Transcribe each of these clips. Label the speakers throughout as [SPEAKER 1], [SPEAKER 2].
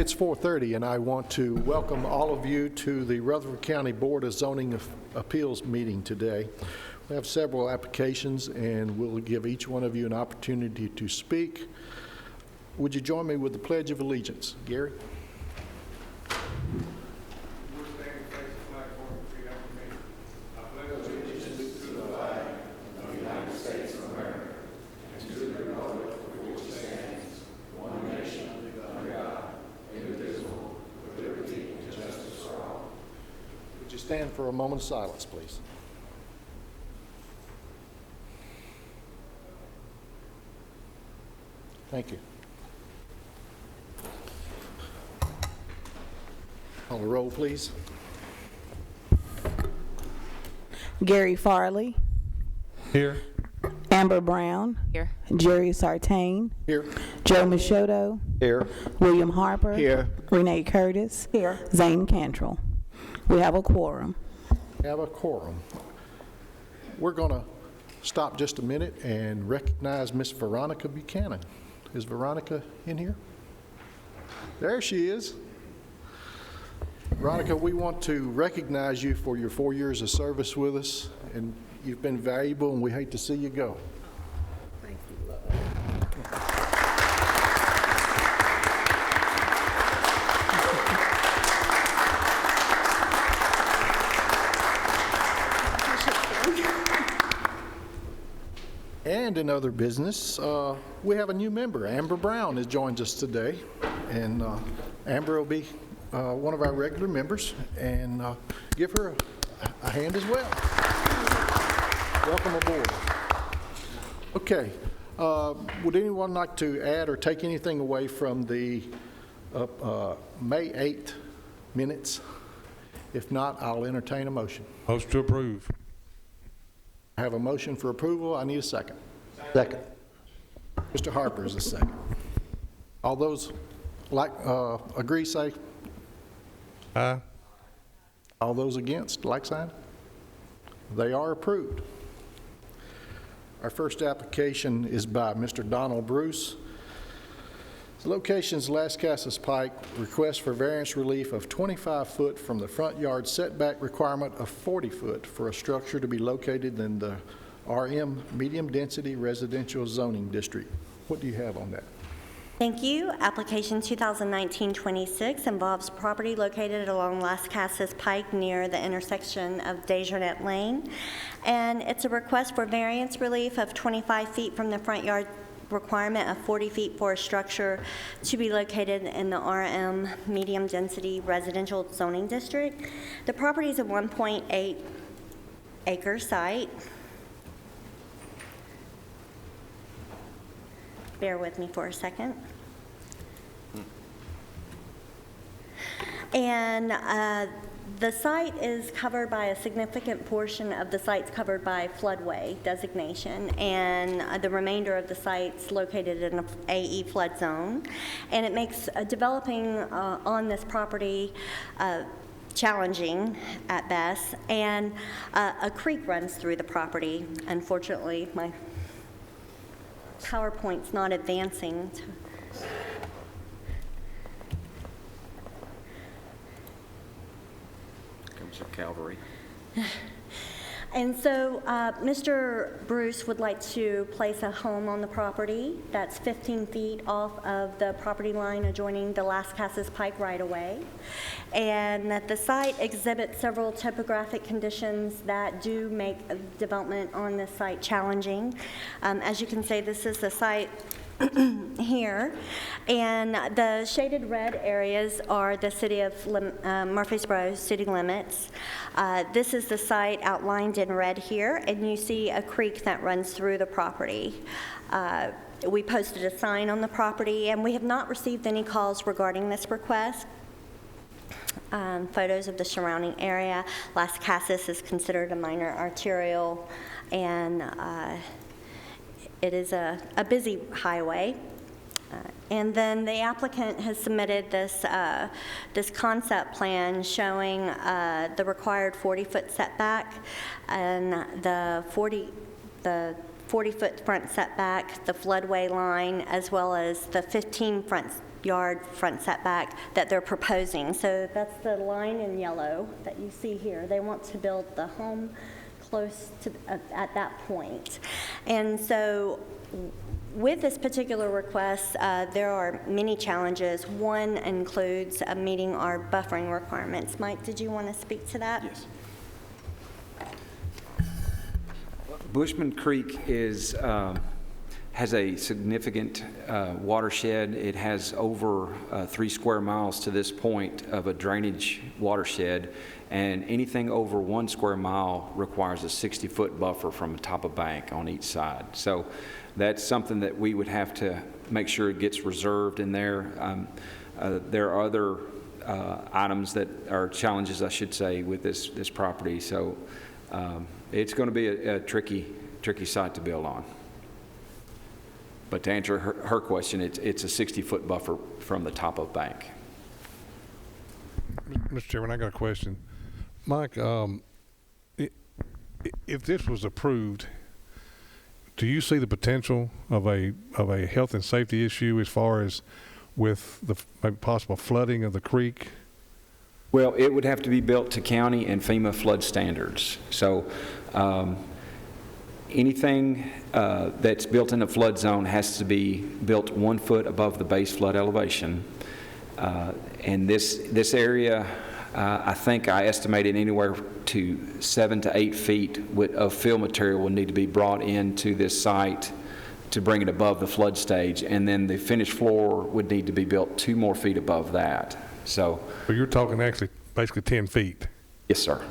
[SPEAKER 1] It's 4:30, and I want to welcome all of you to the Rutherford County Board of Zoning Appeals meeting today. We have several applications, and we'll give each one of you an opportunity to speak. Would you join me with the Pledge of Allegiance? Gary? Stand for a moment of silence, please. Thank you. Call the roll, please.
[SPEAKER 2] Gary Farley.
[SPEAKER 3] Here.
[SPEAKER 2] Amber Brown.
[SPEAKER 4] Here.
[SPEAKER 2] Jerry Sartain.
[SPEAKER 1] Here.
[SPEAKER 2] Joe Michaud.
[SPEAKER 3] Here.
[SPEAKER 2] William Harper.
[SPEAKER 3] Here.
[SPEAKER 2] Renee Curtis.
[SPEAKER 4] Here.
[SPEAKER 2] Zane Cantrell. We have a quorum.
[SPEAKER 1] Have a quorum. We're going to stop just a minute and recognize Miss Veronica Buchanan. Is Veronica in here? There she is. Veronica, we want to recognize you for your 4 years of service with us, and you've been valuable, and we hate to see you go.
[SPEAKER 4] Thank you.
[SPEAKER 1] And in other business, we have a new member. Amber Brown has joined us today, and Amber will be one of our regular members, and give her a hand as well. Welcome aboard. Okay, would anyone like to add or take anything away from the May 8th minutes? If not, I'll entertain a motion.
[SPEAKER 3] Motion to approve.
[SPEAKER 1] I have a motion for approval. I need a second.
[SPEAKER 3] Second.
[SPEAKER 1] Mr. Harper is the second. All those agree, say.
[SPEAKER 3] Aye.
[SPEAKER 1] All those against, like sign. They are approved. Our first application is by Mr. Donald Bruce. The location is Las Casas Pike. Request for variance relief of 25 foot from the front yard setback requirement of 40 foot for a structure to be located in the RM Medium Density Residential Zoning District. What do you have on that?
[SPEAKER 5] Thank you. Application 2019-26 involves property located along Las Casas Pike near the intersection of Desjardins Lane. And it's a request for variance relief of 25 feet from the front yard requirement of 40 feet for a structure to be located in the RM Medium Density Residential Zoning District. The property is a 1.8 acre site. Bear with me for a second. And the site is covered by a significant portion of the site's covered by floodway designation, and the remainder of the site's located in an AE flood zone. And it makes developing on this property challenging at best, and a creek runs through the property. Unfortunately, my PowerPoint's not advancing.
[SPEAKER 6] Comes your cavalry.
[SPEAKER 5] And so Mr. Bruce would like to place a home on the property that's 15 feet off of the property line adjoining the Las Casas Pike right-of-way, and that the site exhibits several topographic conditions that do make development on this site challenging. As you can see, this is the site here, and the shaded red areas are the city of Murfreesboro city limits. This is the site outlined in red here, and you see a creek that runs through the property. We posted a sign on the property, and we have not received any calls regarding this request. Photos of the surrounding area. Las Casas is considered a minor arterial, and it is a busy highway. And then the applicant has submitted this concept plan showing the required 40-foot setback and the 40-foot front setback, the floodway line, as well as the 15 yard front setback that they're proposing. So that's the line in yellow that you see here. They want to build the home close to, at that point. And so with this particular request, there are many challenges. One includes meeting our buffering requirements. Mike, did you want to speak to that?
[SPEAKER 4] Yes. Bushman Creek is, has a significant watershed. It has over 3 square miles to this point of a drainage watershed, and anything over 1 square mile requires a 60-foot buffer from the top of bank on each side. So that's something that we would have to make sure it gets reserved in there. There are other items that are challenges, I should say, with this property. So it's going to be a tricky site to build on. But to answer her question, it's a 60-foot buffer from the top of bank.
[SPEAKER 3] Mr. Chairman, I got a question. Mike, if this was approved, do you see the potential of a health and safety issue as far as with the maybe possible flooding of the creek?
[SPEAKER 4] Well, it would have to be built to county and FEMA flood standards. So anything that's built in a flood zone has to be built 1 foot above the base flood elevation. And this area, I think I estimated anywhere to 7 to 8 feet of fill material will need to be brought into this site to bring it above the flood stage. And then the finished floor would need to be built 2 more feet above that. So
[SPEAKER 3] You're talking actually basically 10 feet.
[SPEAKER 4] yes, sir.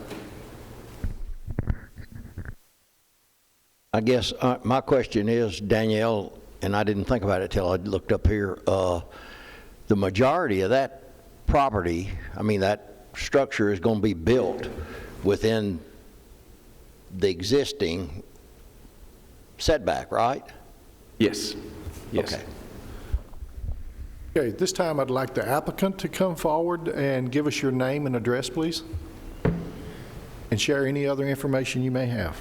[SPEAKER 6] I guess my question is, Danielle, and I didn't think about it till I looked up here, the majority of that property, I mean, that structure is going to be built within the existing setback, right?
[SPEAKER 4] Yes. Yes.
[SPEAKER 6] Okay.
[SPEAKER 1] Okay, at this time, I'd like the applicant to come forward and give us your name and address, please, and share any other information you may have.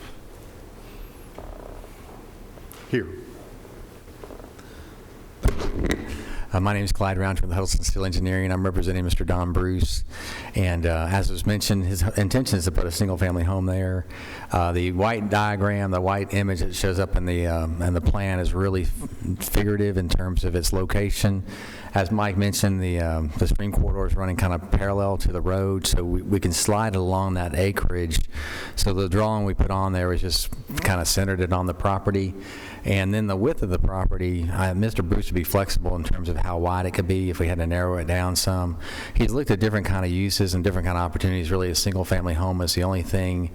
[SPEAKER 1] Here.
[SPEAKER 7] My name is Clyde Round from the Huddleston Steel Engineering. I'm representing Mr. Don Bruce. And as was mentioned, his intention is to put a single-family home there. The white diagram, the white image that shows up in the plan is really figurative in terms of its location. As Mike mentioned, the stream corridor is running kind of parallel to the road, so we can slide it along that acreage. So the drawing we put on there was just kind of centered it on the property. And then the width of the property, Mr. Bruce would be flexible in terms of how wide it could be if we had to narrow it down some. He's looked at different kind of uses and different kind of opportunities. Really, a single-family home is the only thing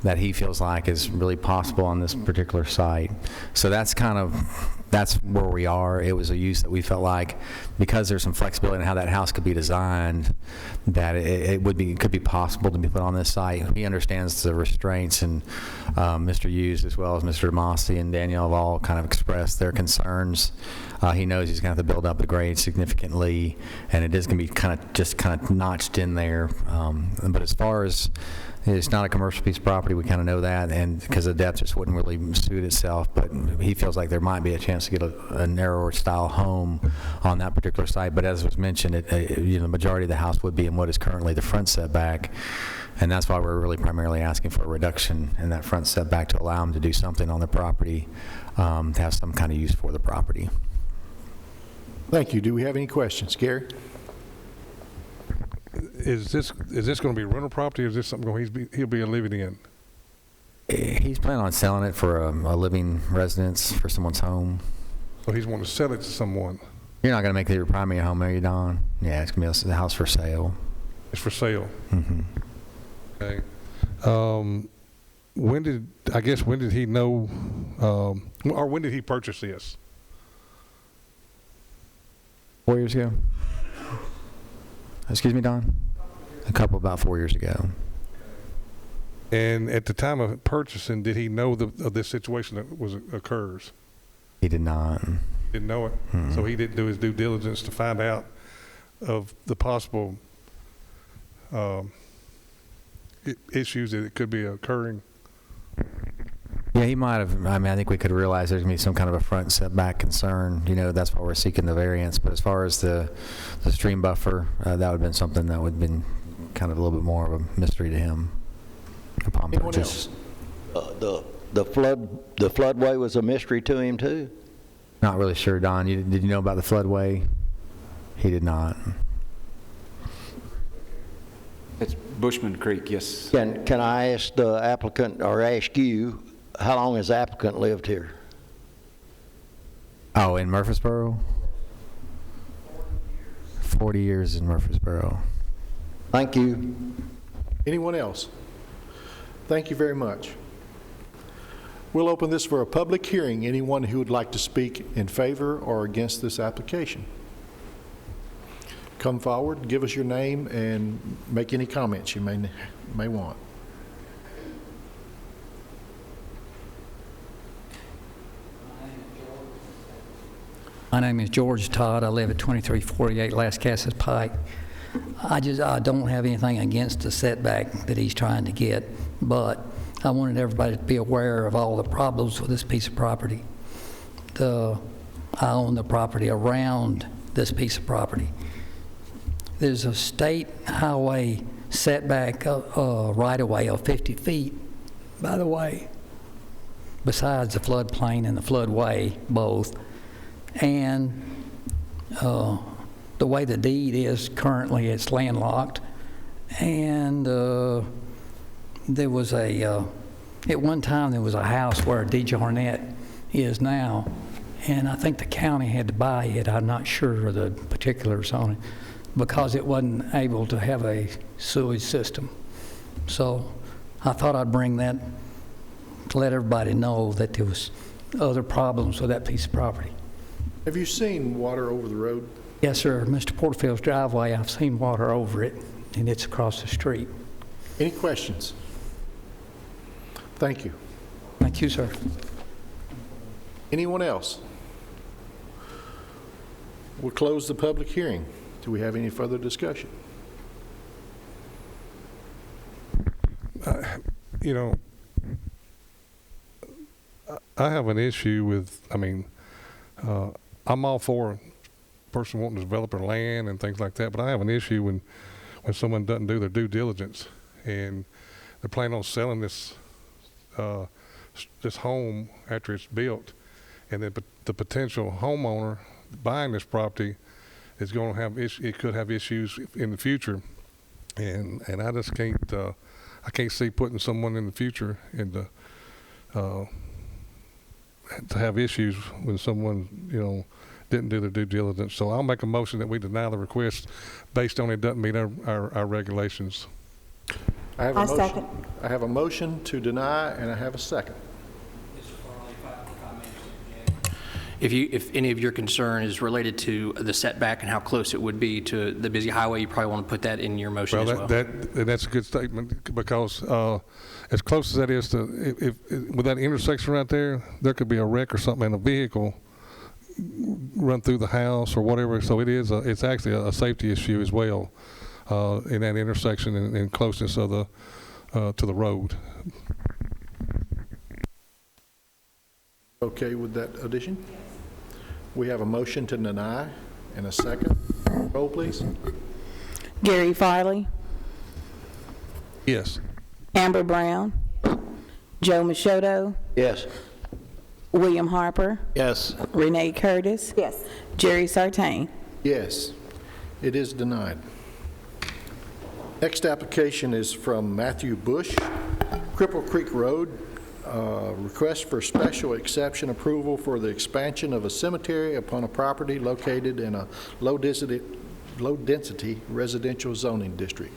[SPEAKER 7] that he feels like is really possible on this particular site. So that's where we are. It was a use that we felt like, because there's some flexibility in how that house could be designed, that it could be possible to be put on this site. He understands the restraints, and Mr. Hughes, as well as Mr. DeMasi and Danielle, have all kind of expressed their concerns. He knows he's going to have to build up the grade significantly, and it is going to be kind of notched in there. But as far as it's not a commercial piece of property, we kind of know that, and because the depth just wouldn't really suit itself. But he feels like there might be a chance to get a narrower style home on that particular site. But as was mentioned, the majority of the house would be in what is currently the front setback, and that's why we're really primarily asking for a reduction in that front setback to allow them to do something on the property, to have some kind of use for the property.
[SPEAKER 1] Thank you. Do we have any questions? Gary?
[SPEAKER 3] Is this going to be a rental property, or is this something he'll be living in?
[SPEAKER 7] He's planning on selling it for a living residence for someone's home.
[SPEAKER 3] So he's wanting to sell it to someone.
[SPEAKER 7] You're not going to make it your primary home, are you, Don? Yeah, it's going to be a house for sale.
[SPEAKER 3] It's for sale.
[SPEAKER 7] Mm-hmm.
[SPEAKER 3] Okay. When did he know, or when did he purchase this?
[SPEAKER 7] 4 years ago? Excuse me, Don? About 4 years ago.
[SPEAKER 3] And at the time of purchasing, did he know of this situation that occurs?
[SPEAKER 7] He did not.
[SPEAKER 3] Didn't know it.
[SPEAKER 7] Mm-hmm.
[SPEAKER 3] So he didn't do his due diligence to find out of the possible issues that it could be occurring.
[SPEAKER 7] Yeah, he might have, I mean, I think we could realize there's going to be some kind of a front setback concern, that's why we're seeking the variance. But as far as the stream buffer, that would have been something that would have been kind of a little bit more of a mystery to him upon
[SPEAKER 1] Anyone
[SPEAKER 7] purchase.
[SPEAKER 1] else?
[SPEAKER 6] The floodway was a mystery to him too?
[SPEAKER 7] Not really sure, Don. Did you know about the floodway? He did not.
[SPEAKER 4] It's Bushman Creek, yes.
[SPEAKER 6] Can I ask the applicant, or ask you, how long has the applicant lived here?
[SPEAKER 7] Oh, in Murfreesboro? 40 years in Murfreesboro.
[SPEAKER 6] Thank you.
[SPEAKER 1] Anyone else? Thank you very much. We'll open this for a public hearing. Anyone who would like to speak in favor or against this application? Come forward, give us your name, and make any comments you may want.
[SPEAKER 8] My name is George Todd. I live at 2348 Las Casas Pike. I don't have anything against the setback that he's trying to get, but I wanted everybody to be aware of all the problems with this piece of property. I own the property around this piece of property. There's a state highway setback right-of-way of 50 feet, by the way, besides the floodplain and the floodway, both. And the way the deed is currently, it's landlocked. And there was at one time there was a house where DeJarnette is now, and I think the county had to buy it. I'm not sure of the particulars on it, because it wasn't able to have a sewage system. So I thought I'd bring that to let everybody know that there was other problems with that piece of property.
[SPEAKER 1] Have you seen water over the road?
[SPEAKER 8] Yes, sir. Mr. Porterfield's driveway, I've seen water over it, and it's across the street.
[SPEAKER 1] Any questions? Thank you.
[SPEAKER 8] Thank you, sir.
[SPEAKER 1] Anyone else? We'll close the public hearing. Do we have any further discussion?
[SPEAKER 3] I have an issue with, I'm all for a person wanting to develop their land and things like that, but I have an issue when someone doesn't do their due diligence and they're planning on selling this home after it's built, and then the potential homeowner buying this property is going to have it could have issues in the future, and I just can't see putting someone in the future into to have issues when someone didn't do their due diligence. So I'll make a motion that we deny the request based on it doesn't meet our regulations.
[SPEAKER 1] I have a
[SPEAKER 2] I'll
[SPEAKER 1] motion.
[SPEAKER 2] second.
[SPEAKER 1] I have a motion to deny, and I have a second.
[SPEAKER 9] If any of your concern is related to the setback and how close it would be to the busy highway, you probably want to put that in your motion as well.
[SPEAKER 3] That's a good statement, because as close as that is to, with that intersection right there, there could be a wreck or something, and a vehicle run through the house or whatever. So it's actually a safety issue as well in that intersection and closeness of to the road.
[SPEAKER 1] Okay with that addition? We have a motion to deny and a second. Roll, please.
[SPEAKER 2] Gary Farley,
[SPEAKER 3] Yes.
[SPEAKER 2] Amber Brown, Joe Machado,
[SPEAKER 6] Yes.
[SPEAKER 2] William Harper,
[SPEAKER 6] Yes.
[SPEAKER 2] Renee Curtis. Yes. Jerry Sartain.
[SPEAKER 1] Yes, it is denied. Next application is from Matthew Bush, Cripple Creek Road. Request for special exception approval for the expansion of a cemetery upon a property located in a low-density residential zoning district.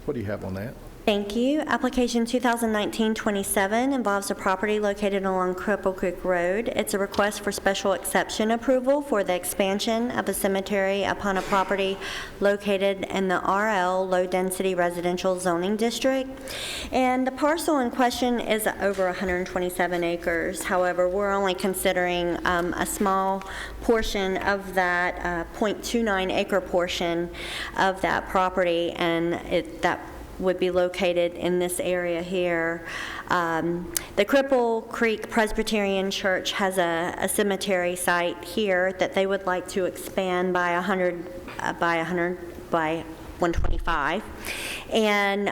[SPEAKER 1] What do you have on that?
[SPEAKER 5] Thank you. Application 2019-27 involves a property located along Cripple Creek Road. It's a request for special exception approval for the expansion of a cemetery upon a property located in the RL Low Density Residential Zoning District. And the parcel in question is over 127 acres. However, we're only considering a small portion of that 0.29 acre portion of that property, and that would be located in this area here. The Cripple Creek Presbyterian Church has a cemetery site here that they would like to expand by 125, and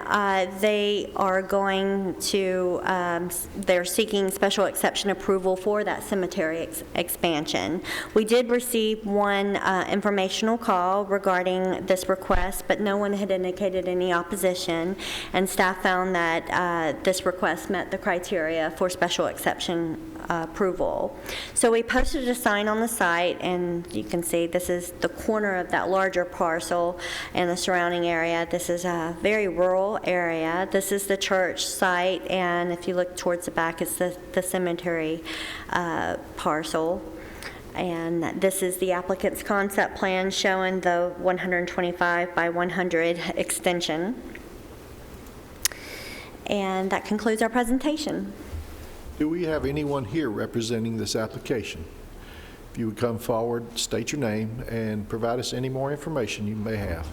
[SPEAKER 5] they are going to, they're seeking special exception approval for that cemetery expansion. We did receive one informational call regarding this request, but no one had indicated any opposition, and staff found that this request met the criteria for special exception approval. So we posted a sign on the site, and you can see this is the corner of that larger parcel and the surrounding area. This is a very rural area. This is the church site, and if you look towards the back, it's the cemetery parcel. And this is the applicant's concept plan showing the 125 by 100 extension. And that concludes our presentation.
[SPEAKER 1] Do we have anyone here representing this application? If you would come forward, state your name, and provide us any more information you may have.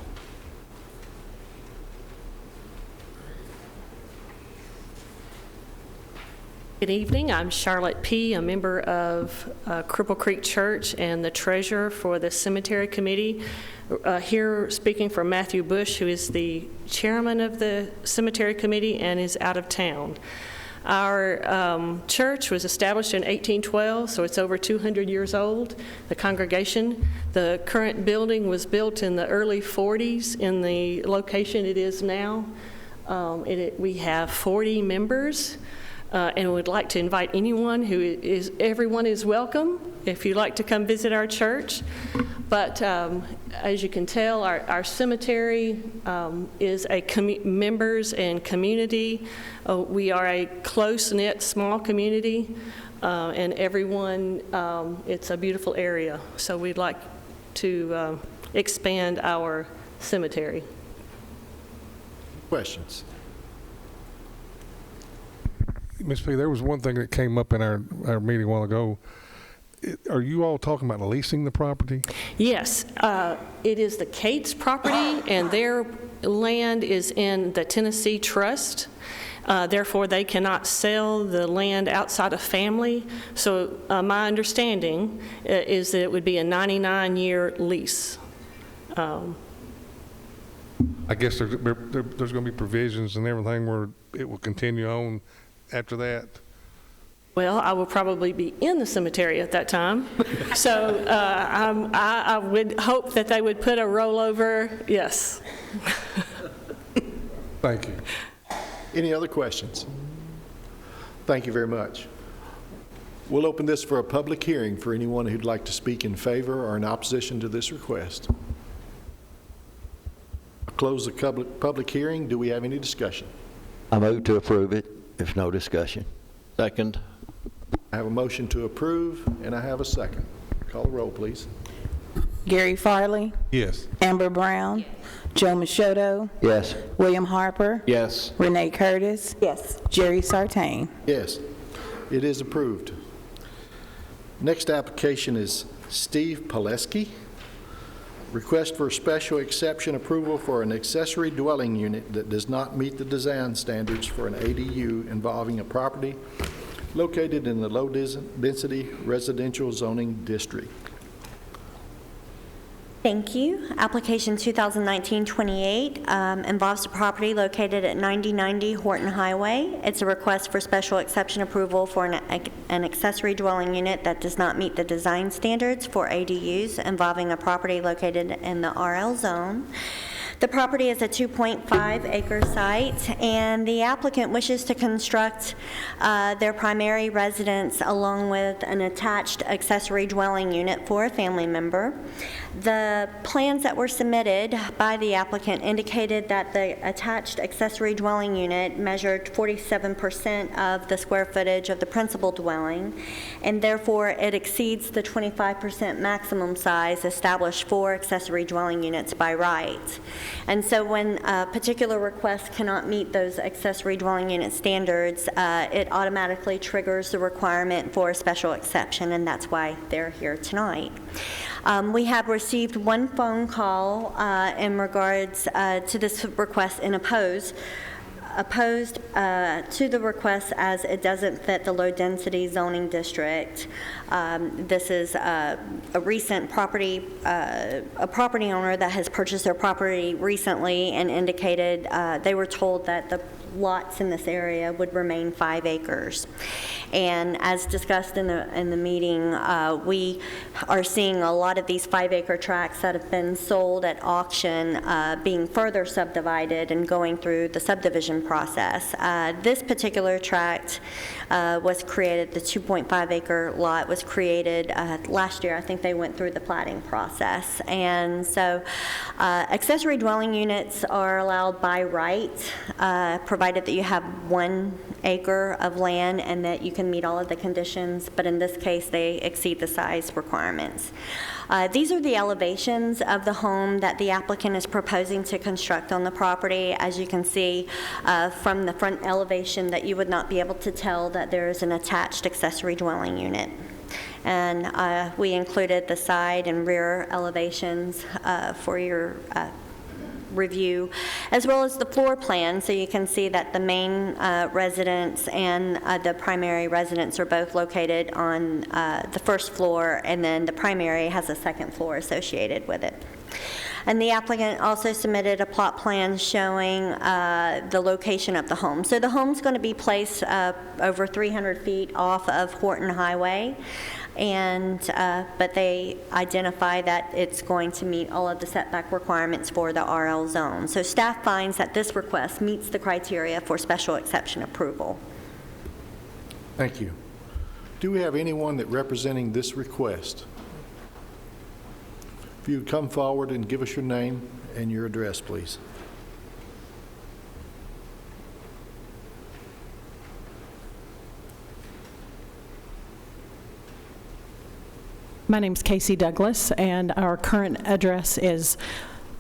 [SPEAKER 10] Good evening. I'm Charlotte P., a member of Cripple Creek Church and the treasurer for the cemetery committee. Here speaking for Matthew Bush, who is the chairman of the cemetery committee and is out of town. Our church was established in 1812, so it's over 200 years old, the congregation. The current building was built in the early 40s in the location it is now. We have 40 members, and would like to invite anyone everyone is welcome if you'd like to come visit our church. But as you can tell, our cemetery is a members and community. We are a close-knit, small community, and everyone, it's a beautiful area. So we'd like to expand our cemetery.
[SPEAKER 1] Questions?
[SPEAKER 3] Ms. P., there was one thing that came up in our meeting a while ago. Are you all talking about leasing the property?
[SPEAKER 10] Yes, it is the Cates property, and their land is in the Tennessee Trust. Therefore, they cannot sell the land outside of family. So my understanding is that it would be a 99-year lease.
[SPEAKER 3] I guess there's going to be provisions and everything where it will continue on after that.
[SPEAKER 10] Well, I will probably be in the cemetery at that time. So I would hope that they would put a rollover, yes.
[SPEAKER 3] Thank you.
[SPEAKER 1] Any other questions? Thank you very much. We'll open this for a public hearing for anyone who'd like to speak in favor or in opposition to this request. I'll close the public hearing. Do we have any discussion?
[SPEAKER 6] I move to approve it, if no discussion.
[SPEAKER 11] Second.
[SPEAKER 1] I have a motion to approve, and I have a second. Call the roll, please.
[SPEAKER 2] Gary Farley,
[SPEAKER 3] Yes.
[SPEAKER 2] Amber Brown, Joe Machado,
[SPEAKER 6] Yes.
[SPEAKER 2] William Harper,
[SPEAKER 11] Yes.
[SPEAKER 2] Renee Curtis,
[SPEAKER 5] Yes.
[SPEAKER 2] Jerry Sartain.
[SPEAKER 1] Yes, it is approved. Next application is Steve Pileski. Request for special exception approval for an accessory dwelling unit that does not meet the design standards for an ADU involving a property located in the low-density residential zoning district.
[SPEAKER 5] Thank you. Application 2019-28 involves a property located at 9090 Horton Highway. It's a request for special exception approval for an accessory dwelling unit that does not meet the design standards for ADUs involving a property located in the RL zone. The property is a 2.5-acre site, and the applicant wishes to construct their primary residence along with an attached accessory dwelling unit for a family member. The plans that were submitted by the applicant indicated that the attached accessory dwelling unit measured 47% of the square footage of the principal dwelling, and therefore it exceeds the 25% maximum size established for accessory dwelling units by right. And so when a particular request cannot meet those accessory dwelling unit standards, it automatically triggers the requirement for a special exception, and that's why they're here tonight. We have received one phone call in regards to this request and opposed to the request as it doesn't fit the low-density zoning district. This is a recent property, a property owner that has purchased their property recently and indicated they were told that the lots in this area would remain 5 acres. And as discussed in the meeting, we are seeing a lot of these 5-acre tracts that have been sold at auction being further subdivided and going through the subdivision process. This particular tract was created, the 2.5-acre lot was created last year. I think they went through the platting process. And so accessory dwelling units are allowed by right, provided that you have 1 acre of land and that you can meet all of the conditions, but in this case, they exceed the size requirements. These are the elevations of the home that the applicant is proposing to construct on the property. As you can see from the front elevation, that you would not be able to tell that there is an attached accessory dwelling unit. And we included the side and rear elevations for your review, as well as the floor plan, so you can see that the main residence and the primary residence are both located on the first floor, and then the primary has a second floor associated with it. And the applicant also submitted a plot plan showing the location of the home. So the home's going to be placed over 300 feet off of Horton Highway, and but they identify that it's going to meet all of the setback requirements for the RL zone. So staff finds that this request meets the criteria for special exception approval.
[SPEAKER 1] Thank you. Do we have anyone that representing this request? If you would come forward and give us your name and your address, please.
[SPEAKER 11] My name's Casey Douglas, and our current address is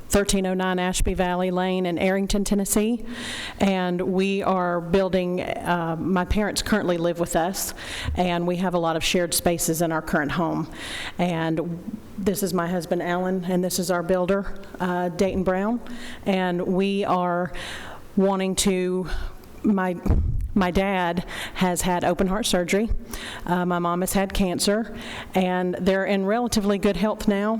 [SPEAKER 11] 1309 Ashby Valley Lane in Arrington, Tennessee. And we are building, my parents currently live with us, and we have a lot of shared spaces in our current home. And this is my husband, Alan, and this is our builder, Dayton Brown. And we are wanting to, my dad has had open heart surgery. My mom has had cancer, and they're in relatively good health now.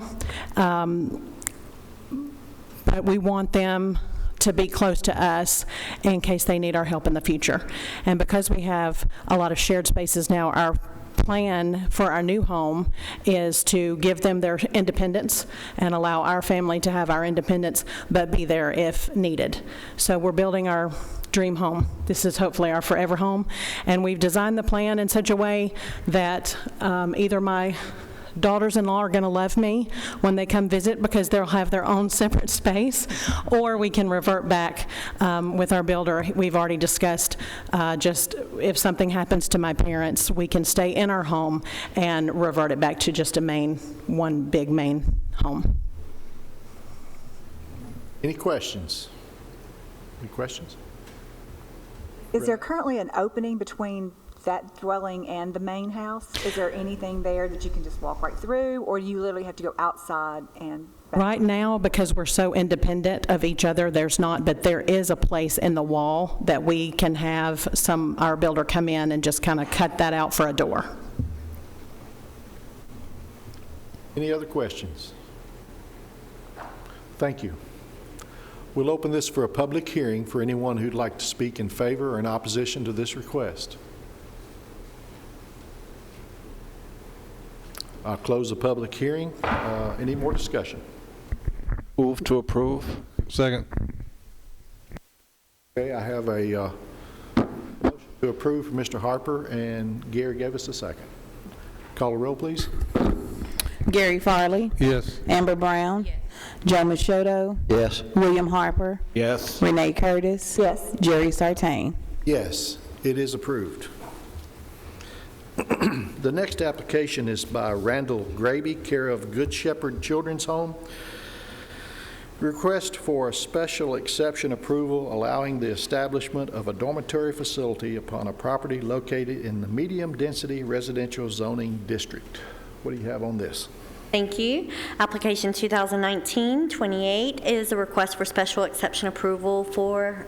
[SPEAKER 11] But we want them to be close to us in case they need our help in the future. And because we have a lot of shared spaces now, our plan for our new home is to give them their independence and allow our family to have our independence, but be there if needed. So we're building our dream home. This is hopefully our forever home. And we've designed the plan in such a way that either my daughters-in-law are going to love me when they come visit because they'll have their own separate space, or we can revert back with our builder. We've already discussed just if something happens to my parents, we can stay in our home and revert it back to just one big main home.
[SPEAKER 1] Any questions? Any questions?
[SPEAKER 12] Is there currently an opening between that dwelling and the main house? Is there anything there that you can just walk right through, or do you literally have to go outside and back?
[SPEAKER 11] Right now, because we're so independent of each other, there's not, but there is a place in the wall that we can have our builder come in and just kind of cut that out for a door.
[SPEAKER 1] Any other questions? Thank you. We'll open this for a public hearing for anyone who'd like to speak in favor or in opposition to this request. I'll close the public hearing. Any more discussion?
[SPEAKER 13] Move to approve.
[SPEAKER 3] Second.
[SPEAKER 1] Okay, I have a motion to approve from Mr. Harper, and Gary gave us a second. Call a roll, please.
[SPEAKER 2] Gary Farley.
[SPEAKER 3] Yes.
[SPEAKER 2] Amber Brown.
[SPEAKER 10] Yes.
[SPEAKER 2] Joe Machado.
[SPEAKER 6] Yes.
[SPEAKER 2] William Harper.
[SPEAKER 13] Yes.
[SPEAKER 2] Renee Curtis.
[SPEAKER 12] Yes.
[SPEAKER 2] Jerry Sartain.
[SPEAKER 1] Yes, it is approved. The next application is by Randall Graby, care of Good Shepherd Children's Home. Request for a special exception approval allowing the establishment of a dormitory facility upon a property located in the medium-density residential zoning district. What do you have on this?
[SPEAKER 5] Thank you. Application 2019-28 is a request for special exception approval for,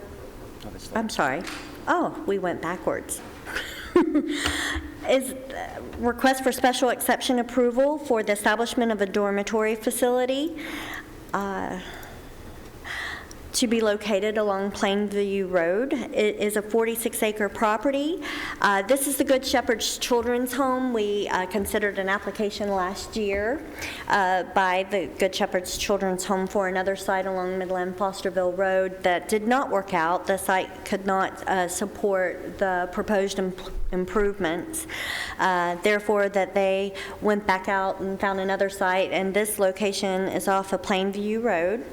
[SPEAKER 5] I'm sorry. Oh, we went backwards. Is request for special exception approval for the establishment of a dormitory facility to be located along Plainview Road. It is a 46-acre property. This is the Good Shepherd's Children's Home. We considered an application last year by the Good Shepherd's Children's Home for another site along Midland Fosterville Road that did not work out. The site could not support the proposed improvements. Therefore, that they went back out and found another site, and this location is off of Plainview Road.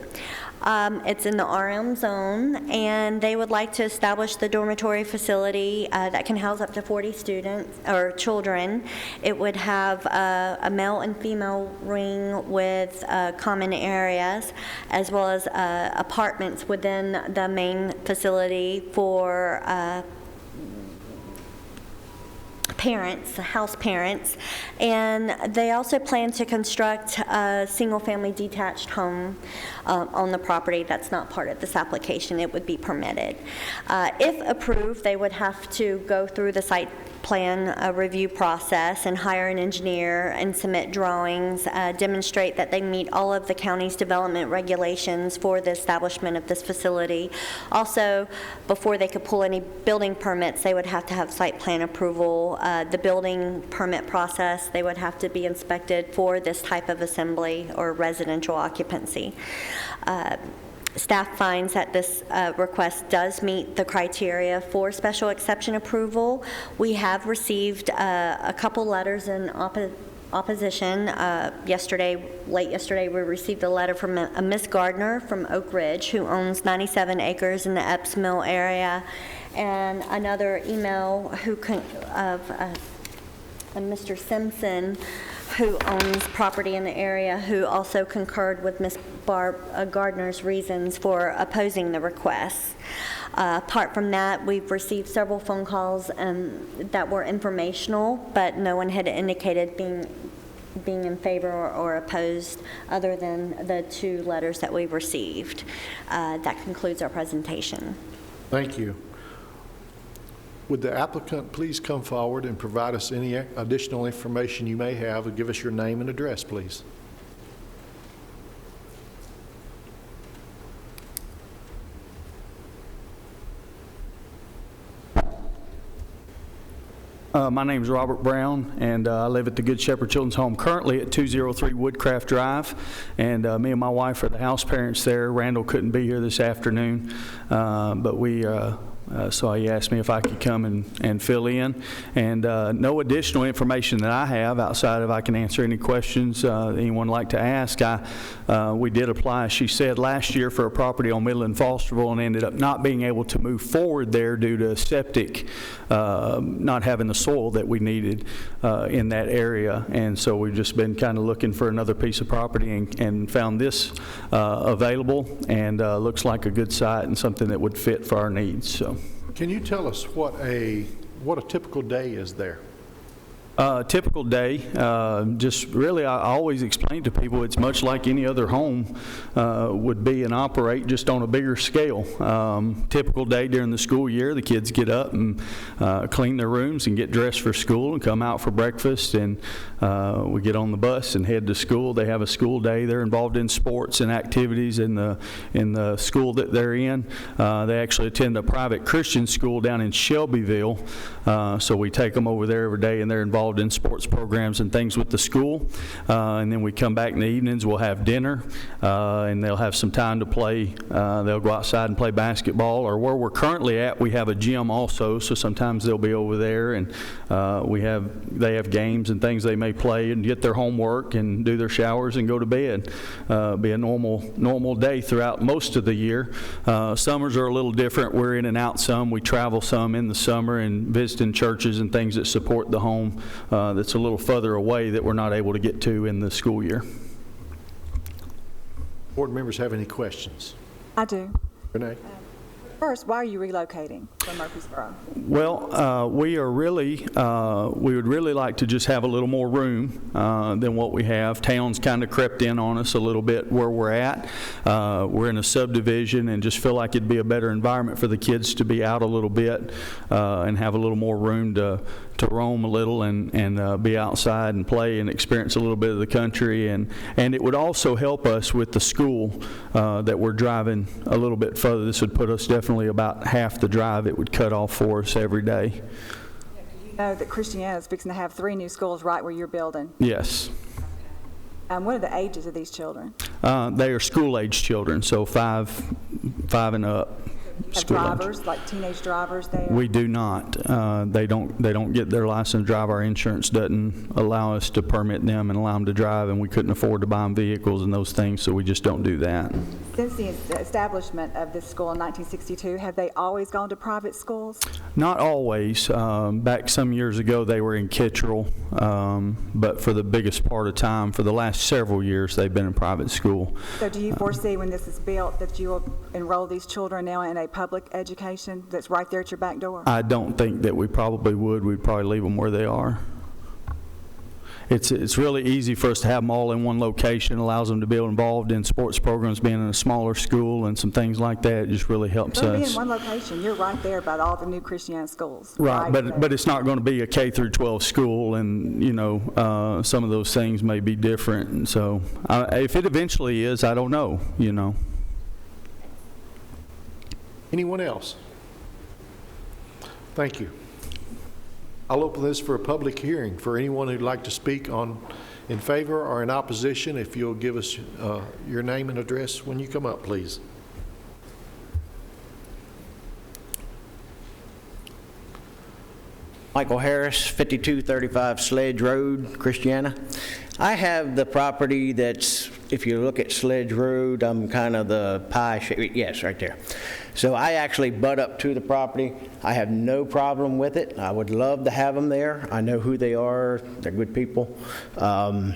[SPEAKER 5] It's in the RM zone, and they would like to establish the dormitory facility that can house up to 40 students or children. It would have a male and female wing with common areas, as well as apartments within the main facility for parents, house parents, and they also plan to construct a single-family detached home on the property. That's not part of this application. It would be permitted. If approved, they would have to go through the site plan review process and hire an engineer and submit drawings, demonstrate that they meet all of the county's development regulations for the establishment of this facility. Also, before they could pull any building permits, they would have to have site plan approval. The building permit process, they would have to be inspected for this type of assembly or residential occupancy. Staff finds that this request does meet the criteria for special exception approval. We have received a couple letters in opposition. Late yesterday, we received a letter from a Miss Gardner from Oak Ridge, who owns 97 acres in the Epps Mill area, and another email of Mr. Simpson, who owns property in the area, who also concurred with Ms. Gardner's reasons for opposing the request. Apart from that, we've received several phone calls that were informational, but no one had indicated being in favor or opposed other than the two letters that we've received. That concludes our presentation.
[SPEAKER 1] Thank you. Would the applicant please come forward and provide us any additional information you may have, and give us your name and address, please?
[SPEAKER 14] My name is Robert Brown, and I live at the Good Shepherd Children's Home, currently at 203 Woodcraft Drive. And me and my wife are the house parents there. Randall couldn't be here this afternoon, but so he asked me if I could come and fill in. And no additional information that I have outside of I can answer any questions anyone would like to ask. We did apply, as she said, last year for a property on Midland Fosterville, and ended up not being able to move forward there due to septic not having the soil that we needed in that area. And so we've just been kind of looking for another piece of property and found this available, and looks like a good site and something that would fit for our needs. So.
[SPEAKER 1] Can you tell us what a typical day is there?
[SPEAKER 14] Typical day, just really, I always explain to people it's much like any other home would be and operate, just on a bigger scale. Typical day during the school year, the kids get up and clean their rooms and get dressed for school and come out for breakfast, and we get on the bus and head to school. They have a school day. They're involved in sports and activities in the school that they're in. They actually attend a private Christian school down in Shelbyville, so we take them over there every day, and they're involved in sports programs and things with the school. And then we come back in the evenings, we'll have dinner, and they'll have some time to play. They'll go outside and play basketball, or where we're currently at, we have a gym also, so sometimes they'll be over there, and they have games and things they may play and get their homework and do their showers and go to bed. Be a normal day throughout most of the year. Summers are a little different. We're in and out some. We travel some in the summer and visiting churches and things that support the home that's a little further away that we're not able to get to in the school year.
[SPEAKER 1] Board members have any questions?
[SPEAKER 12] I do.
[SPEAKER 1] Renee?
[SPEAKER 12] First, why are you relocating from Murfreesboro?
[SPEAKER 14] Well, we would really like to just have a little more room than what we have. Town's kind of crept in on us a little bit where we're at. We're in a subdivision and just feel like it'd be a better environment for the kids to be out a little bit and have a little more room to roam a little and be outside and play and experience a little bit of the country. And it would also help us with the school that we're driving a little bit further. This would put us definitely about half the drive it would cut off for us every day.
[SPEAKER 12] You know that Christiana is fixing to have 3 new schools right where you're building.
[SPEAKER 14] Yes.
[SPEAKER 12] What are the ages of these children?
[SPEAKER 14] They are school-age children, so 5 and up.
[SPEAKER 12] Have drivers, like teenage drivers there?
[SPEAKER 14] We do not. They don't get their license to drive. Our insurance doesn't allow us to permit them and allow them to drive, and we couldn't afford to buy them vehicles and those things, so we just don't do that.
[SPEAKER 12] Since the establishment of this school in 1962, have they always gone to private schools?
[SPEAKER 14] Not always. Back some years ago, they were in Kittrell, but for the biggest part of time, for the last several years, they've been in private school.
[SPEAKER 12] So do you foresee when this is built that you will enroll these children now in a public education that's right there at your back door?
[SPEAKER 14] I don't think that we probably would. We'd probably leave them where they are. It's really easy for us to have them all in one location. Allows them to be involved in sports programs, being in a smaller school and some things like that. It just really helps
[SPEAKER 12] They'll
[SPEAKER 14] us.
[SPEAKER 12] be in one location. You're right there by all the new Christiana schools.
[SPEAKER 14] Right, but it's not going to be a K through 12 school, and some of those things may be different. And so, if it eventually is, I don't know.
[SPEAKER 1] Anyone else? Thank you. I'll open this for a public hearing for anyone who'd like to speak in favor or in opposition. If you'll give us your name and address when you come up, please.
[SPEAKER 6] Michael Harris, 5235 Sledge Road, Christiana. I have the property that's, if you look at Sledge Road, I'm kind of the pie shape, yes, right there. So I actually butt up to the property. I have no problem with it. I would love to have them there. I know who they are. They're good people. The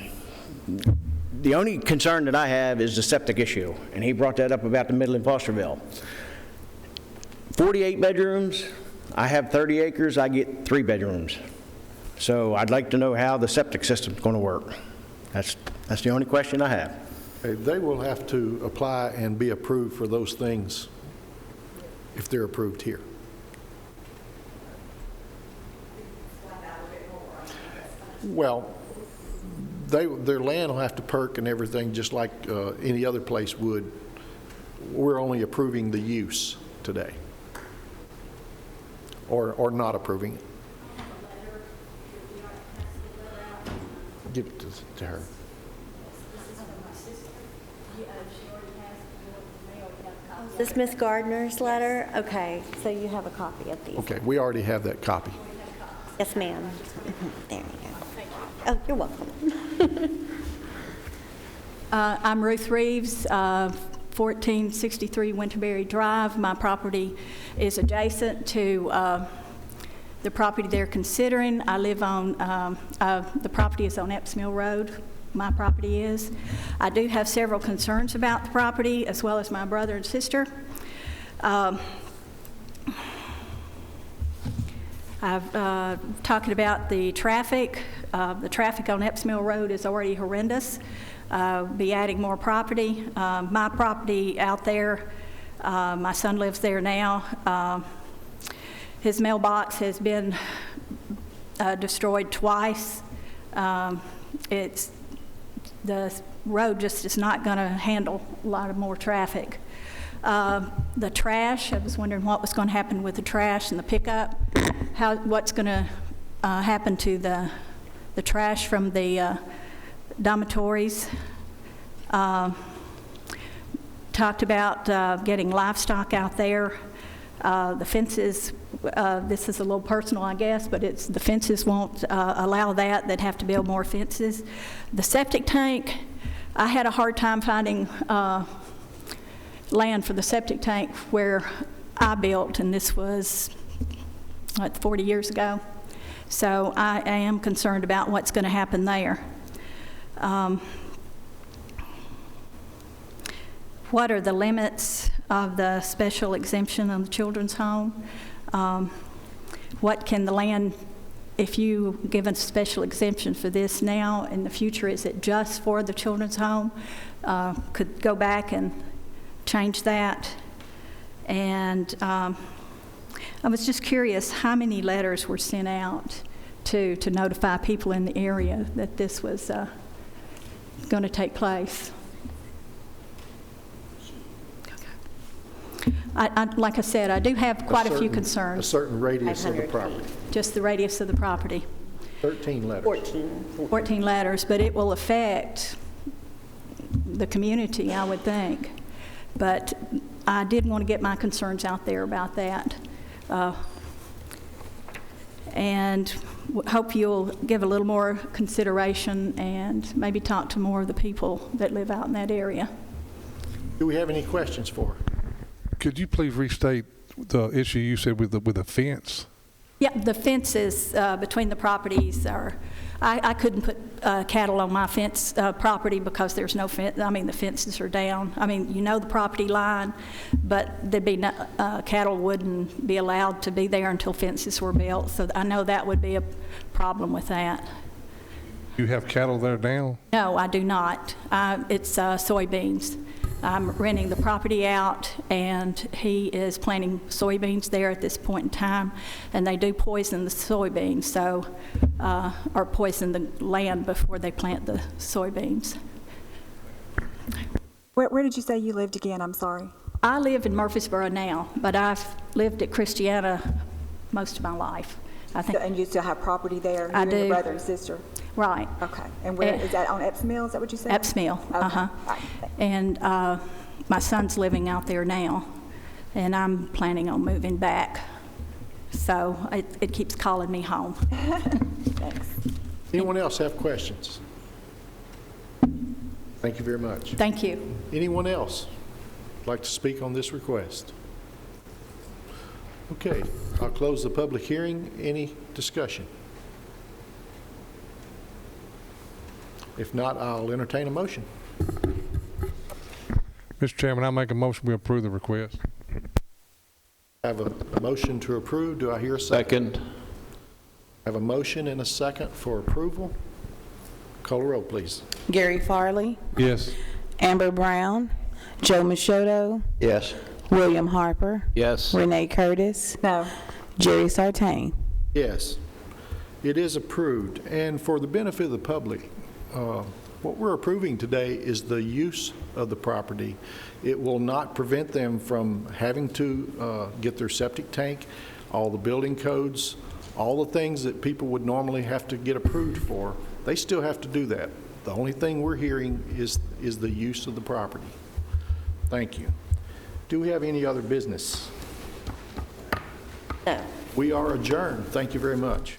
[SPEAKER 6] only concern that I have is the septic issue, and he brought that up about the middle in Fosterville. 48 bedrooms. I have 30 acres. I get 3 bedrooms. So I'd like to know how the septic system's going to work. That's the only question I have.
[SPEAKER 1] They will have to apply and be approved for those things if they're approved here. Well, their land will have to perk and everything just like any other place would. We're only approving the use today, or not approving it. Give it to her.
[SPEAKER 5] Is this Ms. Gardner's letter? Okay, so you have a copy of these.
[SPEAKER 1] Okay, we already have that copy.
[SPEAKER 5] Yes, ma'am. There you go. Oh, you're welcome.
[SPEAKER 15] I'm Ruth Reeves, 1463 Winterberry Drive. My property is adjacent to the property they're considering. I live on, the property is on Epps Mill Road. My property is. I do have several concerns about the property, as well as my brother and sister. I've talking about the traffic. The traffic on Epps Mill Road is already horrendous. Be adding more property. My property out there, my son lives there now. His mailbox has been destroyed twice. The road just is not going to handle a lot of more traffic. The trash, I was wondering what was going to happen with the trash and the pickup. What's going to happen to the trash from the dormitories. Talked about getting livestock out there. The fences, this is a little personal, I guess, but the fences won't allow that. They'd have to build more fences. The septic tank, I had a hard time finding land for the septic tank where I built, and this was like 40 years ago. So I am concerned about what's going to happen there. what are the limits of the special exemption on the children's home? What can the land, if you give a special exemption for this now, in the future, is it just for the children's home? Could go back and change that. And I was just curious how many letters were sent out to notify people in the area that this was going to take place. Like I said, I do have quite a few concerns.
[SPEAKER 1] A certain radius of the property.
[SPEAKER 15] Just the radius of the property.
[SPEAKER 1] 13 letters.
[SPEAKER 15] 14 letters, but it will affect the community, I would think. But I did want to get my concerns out there about that. And hope you'll give a little more consideration and maybe talk to more of the people that live out in that area.
[SPEAKER 1] Do we have any questions for her?
[SPEAKER 3] Could you please restate the issue you said with the fence?
[SPEAKER 15] Yeah, the fences between the properties are, I couldn't put cattle on my fence property because there's no fence. I mean, the fences are down. I mean, you know the property line, but there'd be no, cattle wouldn't be allowed to be there until fences were built. So I know that would be a problem with that.
[SPEAKER 3] You have cattle there now?
[SPEAKER 15] No, I do not. It's soybeans. I'm renting the property out, and he is planting soybeans there at this point in time, and they do poison the soybeans, so, or poison the land before they plant the soybeans.
[SPEAKER 12] Where did you say you lived again? I'm sorry.
[SPEAKER 15] I live in Murfreesboro now, but I've lived at Christiana most of my life. I think.
[SPEAKER 12] And you still have property there?
[SPEAKER 15] I
[SPEAKER 12] You
[SPEAKER 15] do.
[SPEAKER 12] and your brother and sister?
[SPEAKER 15] Right.
[SPEAKER 12] Okay. And where is that, on Epps Mill? Is that what you said?
[SPEAKER 15] Epps Mill,
[SPEAKER 12] Okay. Right.
[SPEAKER 15] And my son's living out there now, and I'm planning on moving back. So it keeps calling me home.
[SPEAKER 12] Thanks.
[SPEAKER 1] Anyone else have questions? Thank you very much.
[SPEAKER 15] Thank you.
[SPEAKER 1] Anyone else like to speak on this request? Okay, I'll close the public hearing. Any discussion? If not, I'll entertain a motion.
[SPEAKER 3] Mr. Chairman, I make a motion we approve the request.
[SPEAKER 1] I have a motion to approve. Do I hear a second?
[SPEAKER 13] Second.
[SPEAKER 1] I have a motion and a second for approval. Call the roll, please.
[SPEAKER 2] Gary Farley,
[SPEAKER 3] Yes.
[SPEAKER 2] Amber Brown, Joe Machado,
[SPEAKER 6] Yes.
[SPEAKER 2] William Harper,
[SPEAKER 13] Yes.
[SPEAKER 2] Renee Curtis,
[SPEAKER 12] No.
[SPEAKER 2] Jerry Sartain.
[SPEAKER 1] Yes, it is approved. And for the benefit of the public, what we're approving today is the use of the property. It will not prevent them from having to get their septic tank, all the building codes, all the things that people would normally have to get approved for. They still have to do that. The only thing we're hearing is the use of the property. Thank you. Do we have any other business?
[SPEAKER 10] No.
[SPEAKER 1] We are adjourned. Thank you very much.